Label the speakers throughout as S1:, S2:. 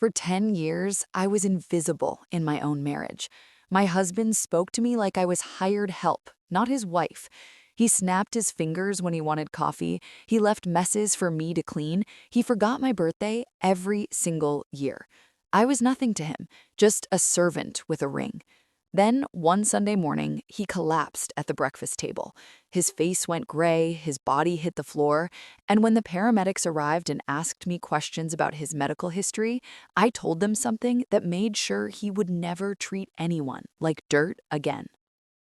S1: For 10 years, I was invisible in my own marriage. My husband spoke to me like I was hired help, not his wife. He snapped his fingers when he wanted coffee. He left messes for me to clean. He forgot my birthday every single year. I was nothing to him, just a servant with a ring. Then, one Sunday morning, he collapsed at the breakfast table. His face went gray, his body hit the floor, and when the paramedics arrived and asked me questions about his medical history, I told them something that made sure he would never treat anyone like dirt again.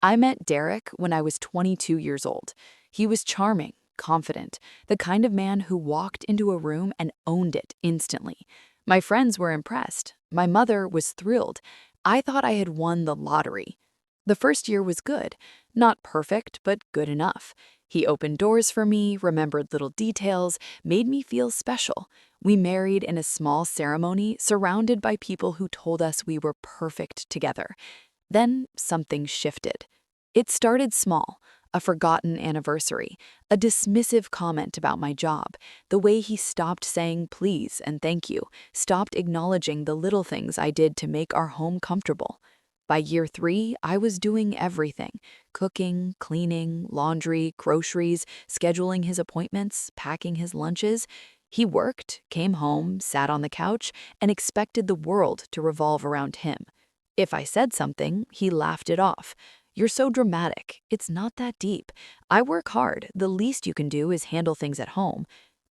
S1: I met Derek when I was 22 years old. He was charming, confident, the kind of man who walked into a room and owned it instantly. My friends were impressed. My mother was thrilled. I thought I had won the lottery. The first year was good. Not perfect, but good enough. He opened doors for me, remembered little details, made me feel special. We married in a small ceremony, surrounded by people who told us we were perfect together. Then something shifted. It started small, a forgotten anniversary, a dismissive comment about my job, the way he stopped saying please and thank you, stopped acknowledging the little things I did to make our home comfortable. By year 3, I was doing everything: cooking, cleaning, laundry, groceries, scheduling his appointments, packing his lunches. He worked, came home, sat on the couch, and expected the world to revolve around him. If I said something, he laughed it off. "You're so dramatic. It's not that deep. I work hard. The least you can do is handle things at home."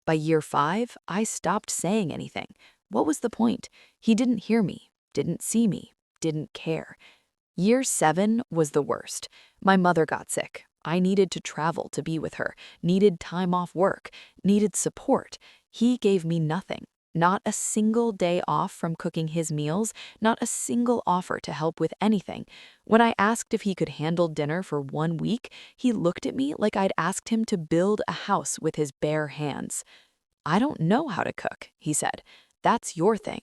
S1: By year 5, I stopped saying anything. What was the point? He didn't hear me, didn't see me, didn't care. Year 7 was the worst. My mother got sick. I needed to travel to be with her, needed time off work, needed support. He gave me nothing. Not a single day off from cooking his meals, not a single offer to help with anything. When I asked if he could handle dinner for 1 week, he looked at me like I'd asked him to build a house with his bare hands. "I don't know how to cook," he said. "That's your thing."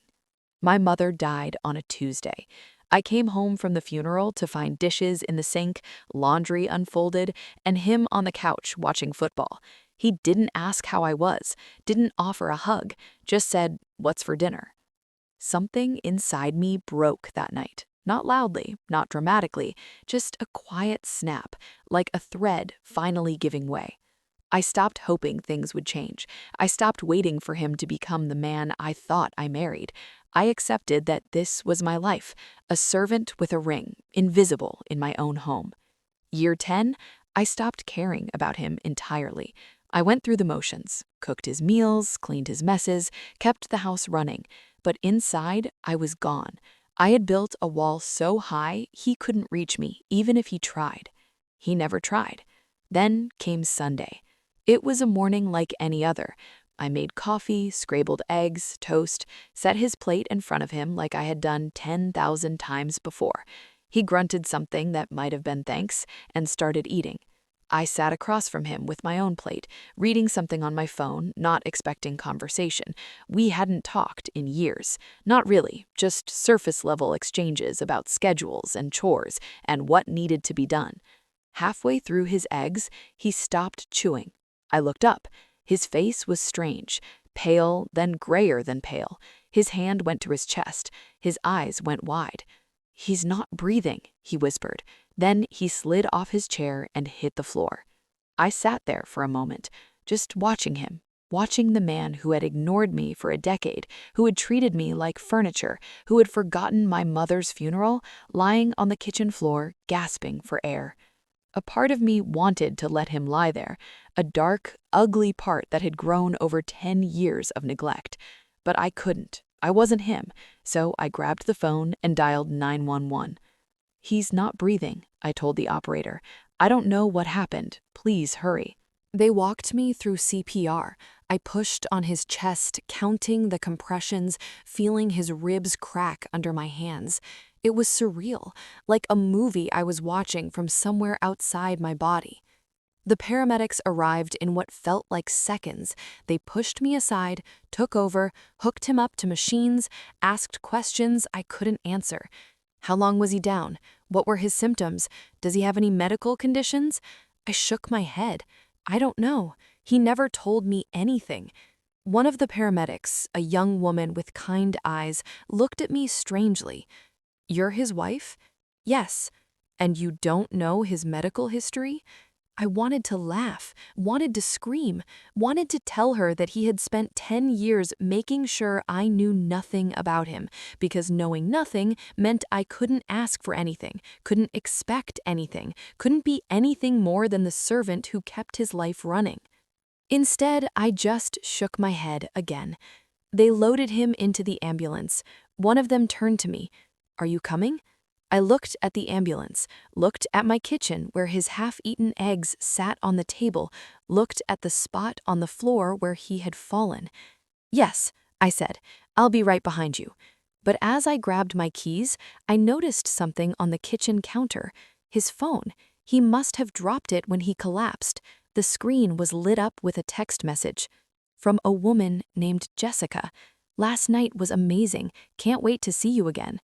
S1: My mother died on a Tuesday. I came home from the funeral to find dishes in the sink, laundry unfolded, and him on the couch watching football. He didn't ask how I was, didn't offer a hug, just said, "What's for dinner?" Something inside me broke that night. Not loudly, not dramatically, just a quiet snap, like a thread finally giving way. I stopped hoping things would change. I stopped waiting for him to become the man I thought I married. I accepted that this was my life, a servant with a ring, invisible in my own home. Year 10, I stopped caring about him entirely. I went through the motions, cooked his meals, cleaned his messes, kept the house running, but inside I was gone. I had built a wall so high he couldn't reach me, even if he tried. He never tried. Then came Sunday. It was a morning like any other. I made coffee, scrambled eggs, toast, set his plate in front of him like I had done 10,000 times before. He grunted something that might have been thanks and started eating. I sat across from him with my own plate, reading something on my phone, not expecting conversation. We hadn't talked in years. Not really, just surface-level exchanges about schedules and chores and what needed to be done. Halfway through his eggs, he stopped chewing. I looked up. His face was strange, pale, then grayer than pale. His hand went to his chest. His eyes went wide. "He's not breathing," he whispered. Then he slid off his chair and hit the floor. I sat there for a moment, just watching him, watching the man who had ignored me for a decade, who had treated me like furniture, who had forgotten my mother's funeral, lying on the kitchen floor, gasping for air. A part of me wanted to let him lie there, a dark, ugly part that had grown over 10 years of neglect. But I couldn't. I wasn't him, so I grabbed the phone and dialed 911. "He's not breathing," I told the operator. "I don't know what happened. Please hurry." They walked me through CPR. I pushed on his chest, counting the compressions, feeling his ribs crack under my hands. It was surreal, like a movie I was watching from somewhere outside my body. The paramedics arrived in what felt like seconds. They pushed me aside, took over, hooked him up to machines, asked questions I couldn't answer. How long was he down? What were his symptoms? Does he have any medical conditions? I shook my head. I don't know. He never told me anything. One of the paramedics, a young woman with kind eyes, looked at me strangely. "You're his wife?" "Yes." "And you don't know his medical history?" I wanted to laugh, wanted to scream, wanted to tell her that he had spent 10 years making sure I knew nothing about him, because knowing nothing meant I couldn't ask for anything, couldn't expect anything, couldn't be anything more than the servant who kept his life running. Instead, I just shook my head again. They loaded him into the ambulance. One of them turned to me. "Are you coming?" I looked at the ambulance, looked at my kitchen where his half-eaten eggs sat on the table, looked at the spot on the floor where he had fallen. "Yes," I said, "I'll be right behind you." But as I grabbed my keys, I noticed something on the kitchen counter. His phone. He must have dropped it when he collapsed. The screen was lit up with a text message. From a woman named Jessica. "Last night was amazing. Can't wait to see you again."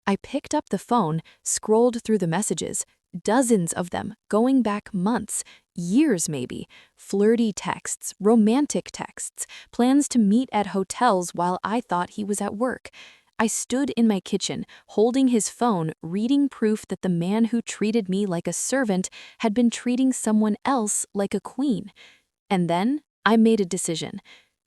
S1: I picked up the phone, scrolled through the messages, dozens of them, going back months, years maybe, flirty texts, romantic texts, plans to meet at hotels while I thought he was at work. I stood in my kitchen, holding his phone, reading proof that the man who treated me like a servant had been treating someone else like a queen. And then I made a decision.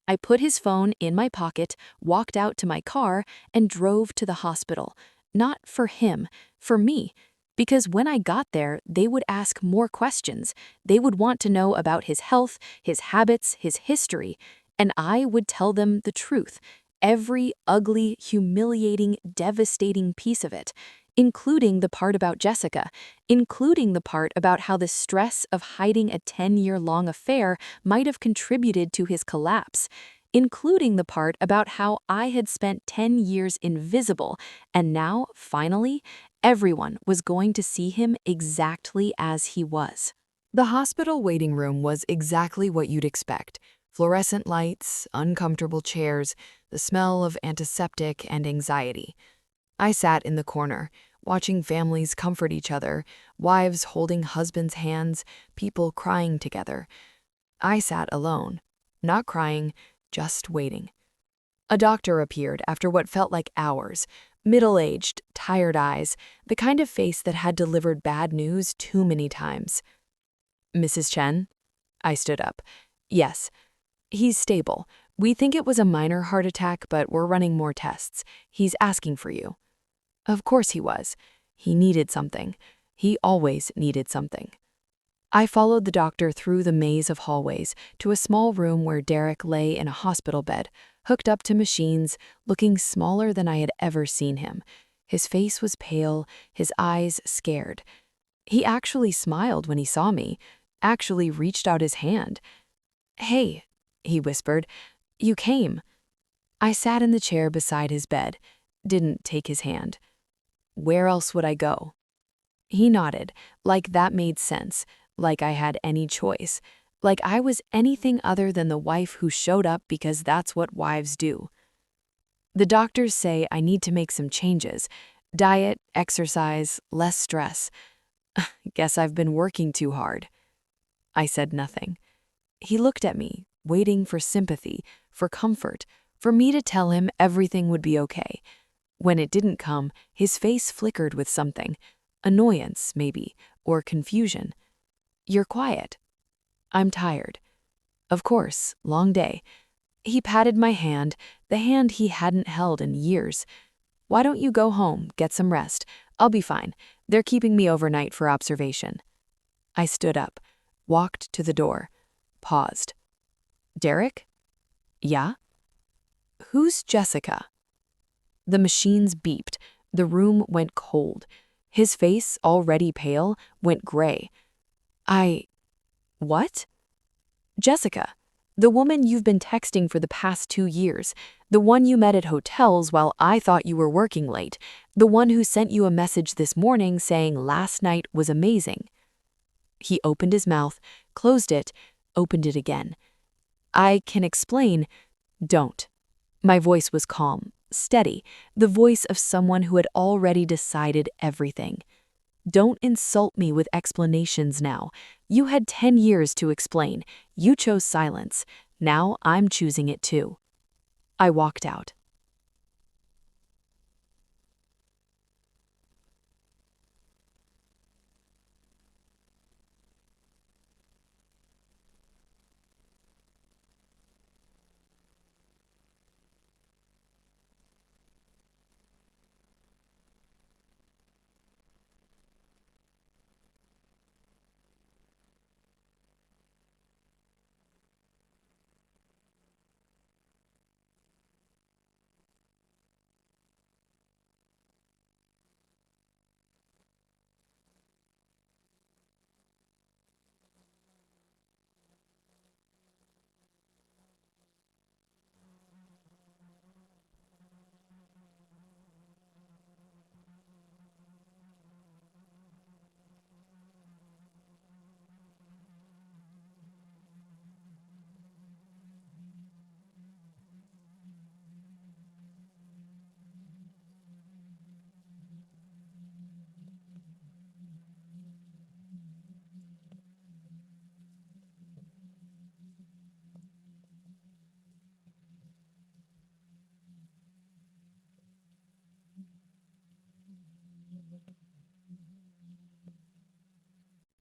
S1: I put his phone in my pocket, walked out to my car, and drove to the hospital. Not for him, for me. Because when I got there, they would ask more questions. They would want to know about his health, his habits, his history. And I would tell them the truth. Every ugly, humiliating, devastating piece of it. Including the part about Jessica. Including the part about how the stress of hiding a 10-year-long affair might have contributed to his collapse. Including the part about how I had spent 10 years invisible, and now, finally, everyone was going to see him exactly as he was. The hospital waiting room was exactly what you'd expect. Fluorescent lights, uncomfortable chairs, the smell of antiseptic and anxiety. I sat in the corner, watching families comfort each other, wives holding husbands' hands, people crying together. I sat alone, not crying, just waiting. A doctor appeared after what felt like hours, middle-aged, tired eyes, the kind of face that had delivered bad news too many times. "Mrs. Chen?" I stood up. "Yes. He's stable. We think it was a minor heart attack, but we're running more tests. He's asking for you." Of course he was. He needed something. He always needed something. I followed the doctor through the maze of hallways to a small room where Derek lay in a hospital bed, hooked up to machines, looking smaller than I had ever seen him. His face was pale, his eyes scared. He actually smiled when he saw me, actually reached out his hand. "Hey," he whispered, "you came." I sat in the chair beside his bed, didn't take his hand. "Where else would I go?" He nodded, like that made sense. Like I had any choice, like I was anything other than the wife who showed up because that's what wives do. "The doctors say I need to make some changes. Diet, exercise, less stress. Guess I've been working too hard." I said nothing. He looked at me, waiting for sympathy, for comfort, for me to tell him everything would be okay. When it didn't come, his face flickered with something. Annoyance, maybe, or confusion. "You're quiet." "I'm tired." "Of course, long day." He patted my hand, the hand he hadn't held in years. "Why don't you go home, get some rest? I'll be fine. They're keeping me overnight for observation." I stood up, walked to the door, paused. "Derek?" "Yeah?" "Who's Jessica?" The machines beeped. The room went cold. His face, already pale, went gray. What?" "Jessica. The woman you've been texting for the past 2 years. The one you met at hotels while I thought you were working late. The one who sent you a message this morning saying last night was amazing." He opened his mouth, closed it, opened it again. "I can explain." "Don't." My voice was calm, steady, the voice of someone who had already decided everything. "Don't insult me with explanations now. You had 10 years to explain. You chose silence. Now I'm choosing it too. I walked out.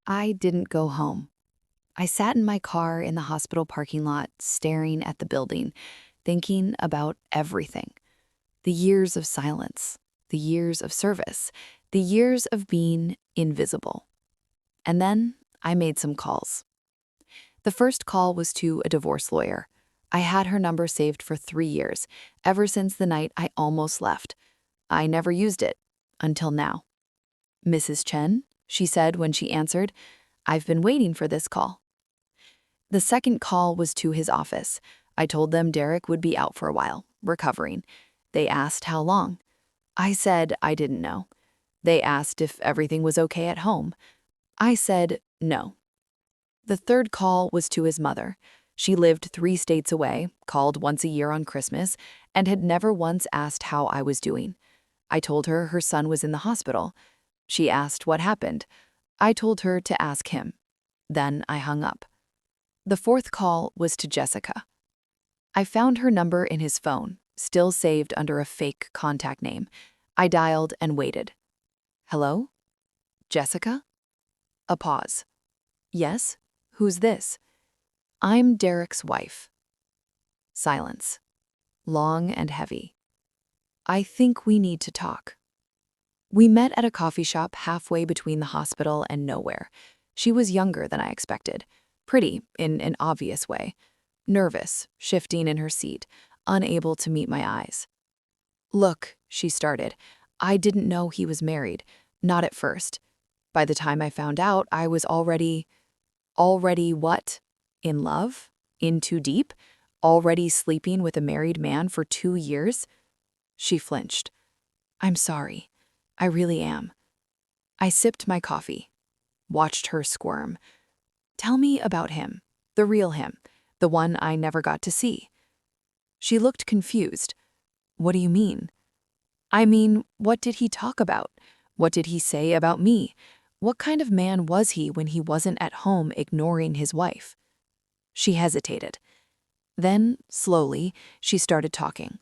S1: I didn't go home. I sat in my car in the hospital parking lot, staring at the building, thinking about everything. The years of silence, the years of service, the years of being invisible. And then I made some calls. The first call was to a divorce lawyer. I had her number saved for 3 years, ever since the night I almost left. I never used it, until now. "Mrs. Chen," she said when she answered, "I've been waiting for this call." The second call was to his office. I told them Derek would be out for a while, recovering. They asked how long. I said I didn't know. They asked if everything was okay at home. I said no. The third call was to his mother. She lived 3 states away, called once a year on Christmas, and had never once asked how I was doing. I told her her son was in the hospital. She asked what happened. I told her to ask him. Then I hung up. The fourth call was to Jessica. I found her number in his phone, still saved under a fake contact name. I dialed and waited. "Hello? Jessica?" A pause. "Yes? Who's this?" "I'm Derek's wife." Silence. Long and heavy. "I think we need to talk." We met at a coffee shop halfway between the hospital and nowhere. She was younger than I expected. Pretty, in an obvious way. Nervous, shifting in her seat, unable to meet my eyes. "Look," she started, "I didn't know he was married. Not at first. By the time I found out, I was already what? In love? In too deep? Already sleeping with a married man for 2 years?" She flinched. "I'm sorry. I really am." I sipped my coffee. Watched her squirm. "Tell me about him. The real him. The one I never got to see." She looked confused. "What do you mean?" "I mean, what did he talk about? What did he say about me? What kind of man was he when he wasn't at home ignoring his wife?" She hesitated. Then, slowly, she started talking.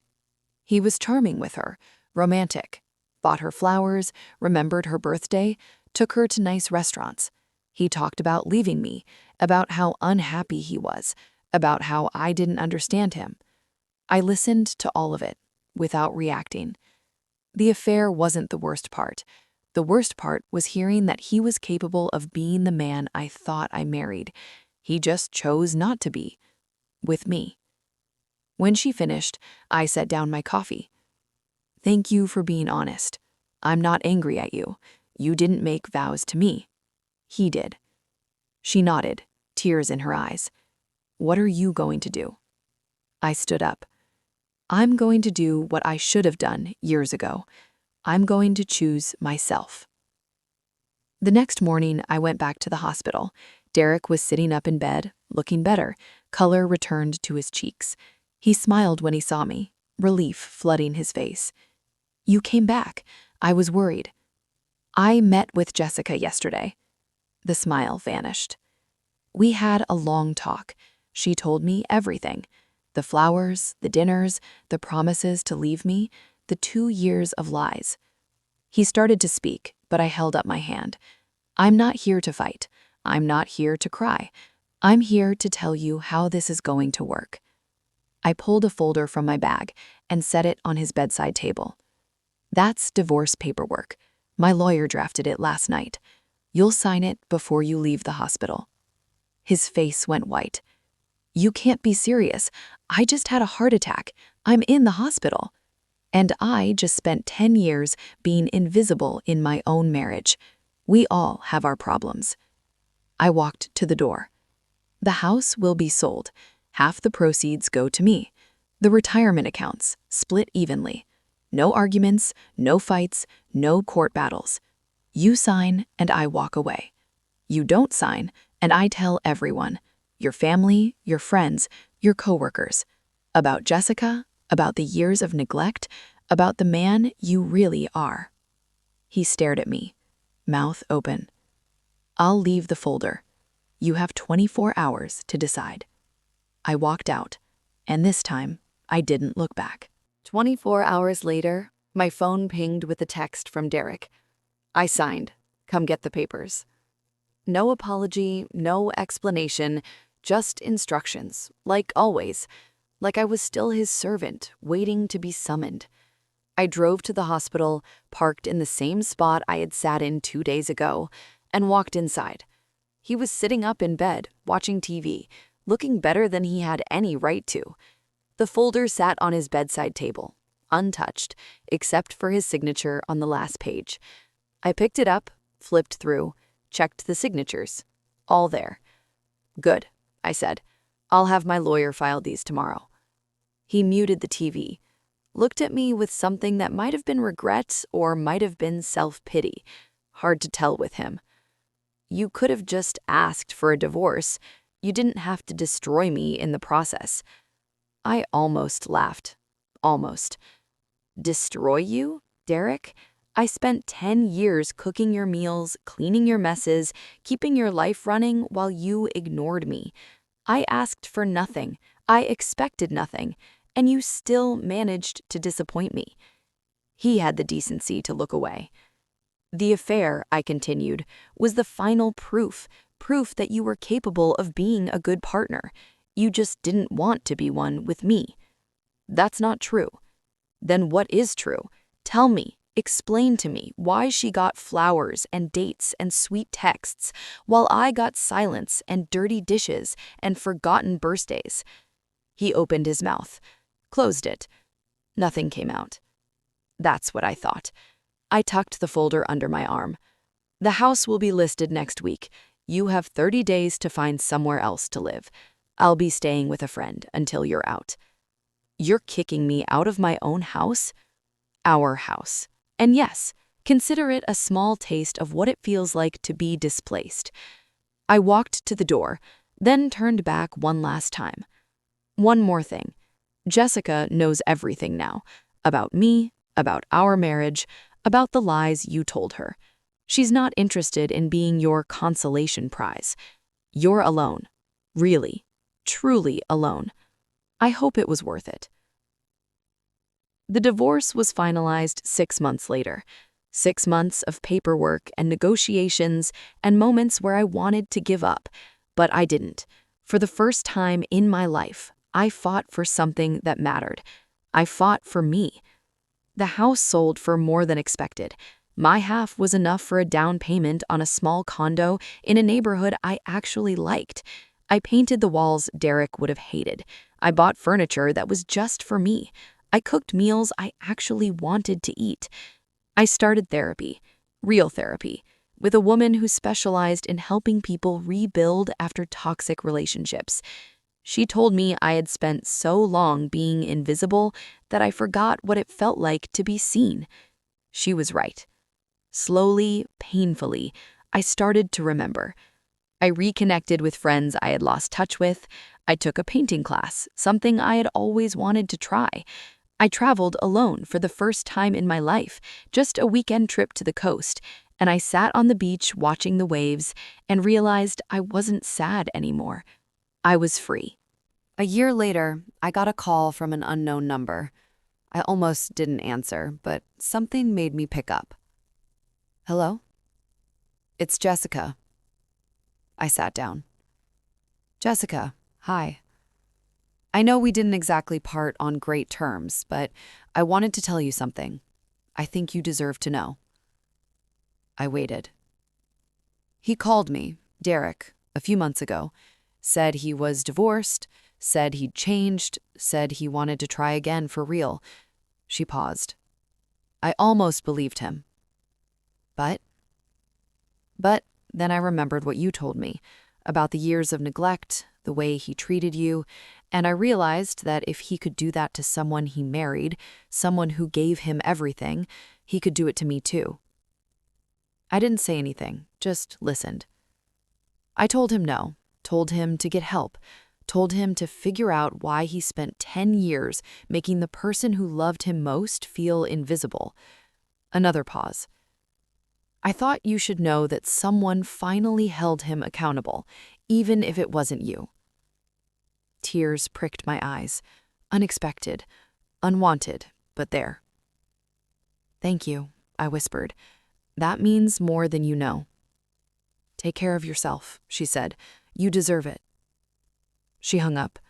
S1: He was charming with her, romantic. Bought her flowers, remembered her birthday, took her to nice restaurants. He talked about leaving me, about how unhappy he was, about how I didn't understand him. I listened to all of it, without reacting. The affair wasn't the worst part. The worst part was hearing that he was capable of being the man I thought I married. He just chose not to be. With me. When she finished, I set down my coffee. "Thank you for being honest. I'm not angry at you. You didn't make vows to me. He did." She nodded, tears in her eyes. "What are you going to do?" I stood up. "I'm going to do what I should have done years ago. I'm going to choose myself." The next morning, I went back to the hospital. Derek was sitting up in bed, looking better. Color returned to his cheeks. He smiled when he saw me, relief flooding his face. "You came back. I was worried." "I met with Jessica yesterday." The smile vanished. "We had a long talk. She told me everything. The flowers, the dinners, the promises to leave me, the 2 years of lies. He started to speak, but I held up my hand. I'm not here to fight. I'm not here to cry. I'm here to tell you how this is going to work. I pulled a folder from my bag and set it on his bedside table. That's divorce paperwork. My lawyer drafted it last night. You'll sign it before you leave the hospital. His face went white. You can't be serious. I just had a heart attack. I'm in the hospital. And I just spent 10 years being invisible in my own marriage. We all have our problems. I walked to the door. The house will be sold. Half the proceeds go to me. The retirement accounts, split evenly. No arguments, no fights, no court battles. You sign and I walk away. You don't sign and I tell everyone, your family, your friends, your coworkers, about Jessica, about the years of neglect, about the man you really are. He stared at me, mouth open. I'll leave the folder. You have 24 hours to decide. I walked out, and this time, I didn't look back. 24 hours later, my phone pinged with a text from Derek. I signed. Come get the papers. No apology, no explanation, just instructions, like always, like I was still his servant, waiting to be summoned. I drove to the hospital, parked in the same spot I had sat in 2 days ago, and walked inside. He was sitting up in bed, watching TV, looking better than he had any right to. The folder sat on his bedside table, untouched, except for his signature on the last page. I picked it up, flipped through, checked the signatures. All there. Good, I said. I'll have my lawyer file these tomorrow. He muted the TV, looked at me with something that might have been regret or might have been self-pity. Hard to tell with him. You could have just asked for a divorce. You didn't have to destroy me in the process. I almost laughed. Almost. Destroy you, Derek? I spent 10 years cooking your meals, cleaning your messes, keeping your life running while you ignored me. I asked for nothing. I expected nothing. And you still managed to disappoint me. He had the decency to look away. The affair, I continued, was the final proof that you were capable of being a good partner. You just didn't want to be one with me. That's not true. Then what is true? Tell me, explain to me why she got flowers and dates and sweet texts, while I got silence and dirty dishes and forgotten birthdays. He opened his mouth, closed it. Nothing came out. That's what I thought. I tucked the folder under my arm. The house will be listed next week. You have 30 days to find somewhere else to live. I'll be staying with a friend until you're out. You're kicking me out of my own house? Our house. And yes, consider it a small taste of what it feels like to be displaced. I walked to the door, then turned back one last time. One more thing. Jessica knows everything now. About me, about our marriage, about the lies you told her. She's not interested in being your consolation prize. You're alone. Really, truly alone. I hope it was worth it. The divorce was finalized 6 months later. 6 months of paperwork and negotiations and moments where I wanted to give up, but I didn't. For the first time in my life, I fought for something that mattered. I fought for me. The house sold for more than expected. My half was enough for a down payment on a small condo in a neighborhood I actually liked. I painted the walls Derek would have hated. I bought furniture that was just for me. I cooked meals I actually wanted to eat. I started therapy, real therapy, with a woman who specialized in helping people rebuild after toxic relationships. She told me I had spent so long being invisible that I forgot what it felt like to be seen. She was right. Slowly, painfully, I started to remember. I reconnected with friends I had lost touch with. I took a painting class, something I had always wanted to try. I traveled alone for the first time in my life, just a weekend trip to the coast, and I sat on the beach watching the waves and realized I wasn't sad anymore. I was free. A year later, I got a call from an unknown number. I almost didn't answer, but something made me pick up. Hello? It's Jessica. I sat down. Jessica, hi. I know we didn't exactly part on great terms, but I wanted to tell you something. I think you deserve to know. I waited. He called me, Derek, a few months ago, said he was divorced, said he'd changed, said he wanted to try again for real. She paused. I almost believed him. But then I remembered what you told me about the years of neglect, the way he treated you, and I realized that if he could do that to someone he married, someone who gave him everything, he could do it to me too. I didn't say anything, just listened. I told him no, told him to get help, told him to figure out why he spent 10 years making the person who loved him most feel invisible. Another pause. I thought you should know that someone finally held him accountable, even if it wasn't you. Tears pricked my eyes. Unexpected, unwanted, but there. Thank you, I whispered. That means more than you know. Take care of yourself, she said. You deserve it. She hung up.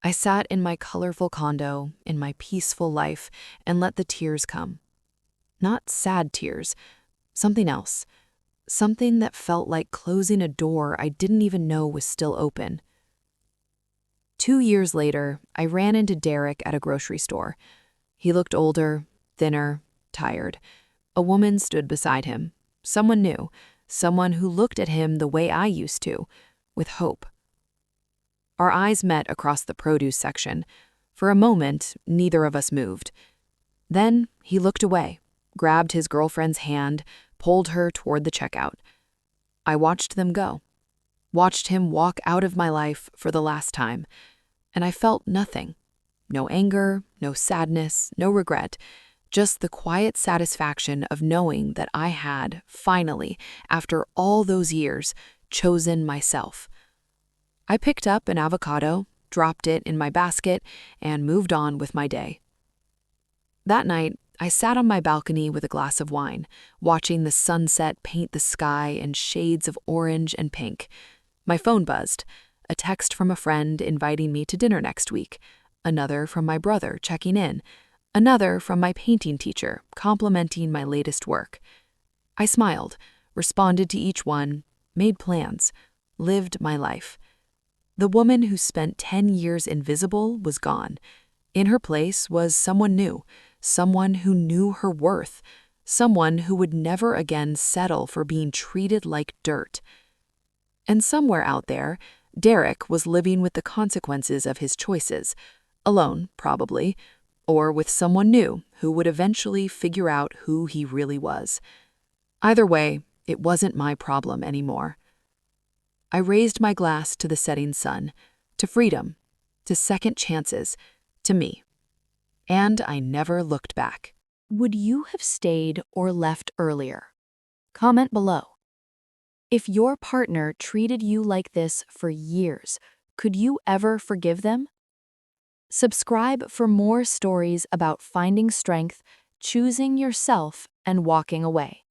S1: I sat in my colorful condo, in my peaceful life, and let the tears come. Not sad tears, something else. Something that felt like closing a door I didn't even know was still open. 2 years later, I ran into Derek at a grocery store. He looked older, thinner, tired. A woman stood beside him. Someone new, someone who looked at him the way I used to, with hope. Our eyes met across the produce section. For a moment, neither of us moved. Then he looked away, grabbed his girlfriend's hand, pulled her toward the checkout. I watched them go, watched him walk out of my life for the last time, and I felt nothing. No anger, no sadness, no regret, just the quiet satisfaction of knowing that I had, finally, after all those years, chosen myself. I picked up an avocado, dropped it in my basket, and moved on with my day. That night, I sat on my balcony with a glass of wine, watching the sunset paint the sky in shades of orange and pink. My phone buzzed, a text from a friend inviting me to dinner next week, another from my brother checking in, another from my painting teacher complimenting my latest work. I smiled, responded to each one, made plans, lived my life. The woman who spent 10 years invisible was gone. In her place was someone new, someone who knew her worth, someone who would never again settle for being treated like dirt. And somewhere out there, Derek was living with the consequences of his choices, alone, probably, or with someone new who would eventually figure out who he really was. Either way, it wasn't my problem anymore. I raised my glass to the setting sun, to freedom, to second chances, to me. And I never looked back. Would you have stayed or left earlier? Comment below. If your partner treated you like this for years, could you ever forgive them? Subscribe for more stories about finding strength, choosing yourself, and walking away.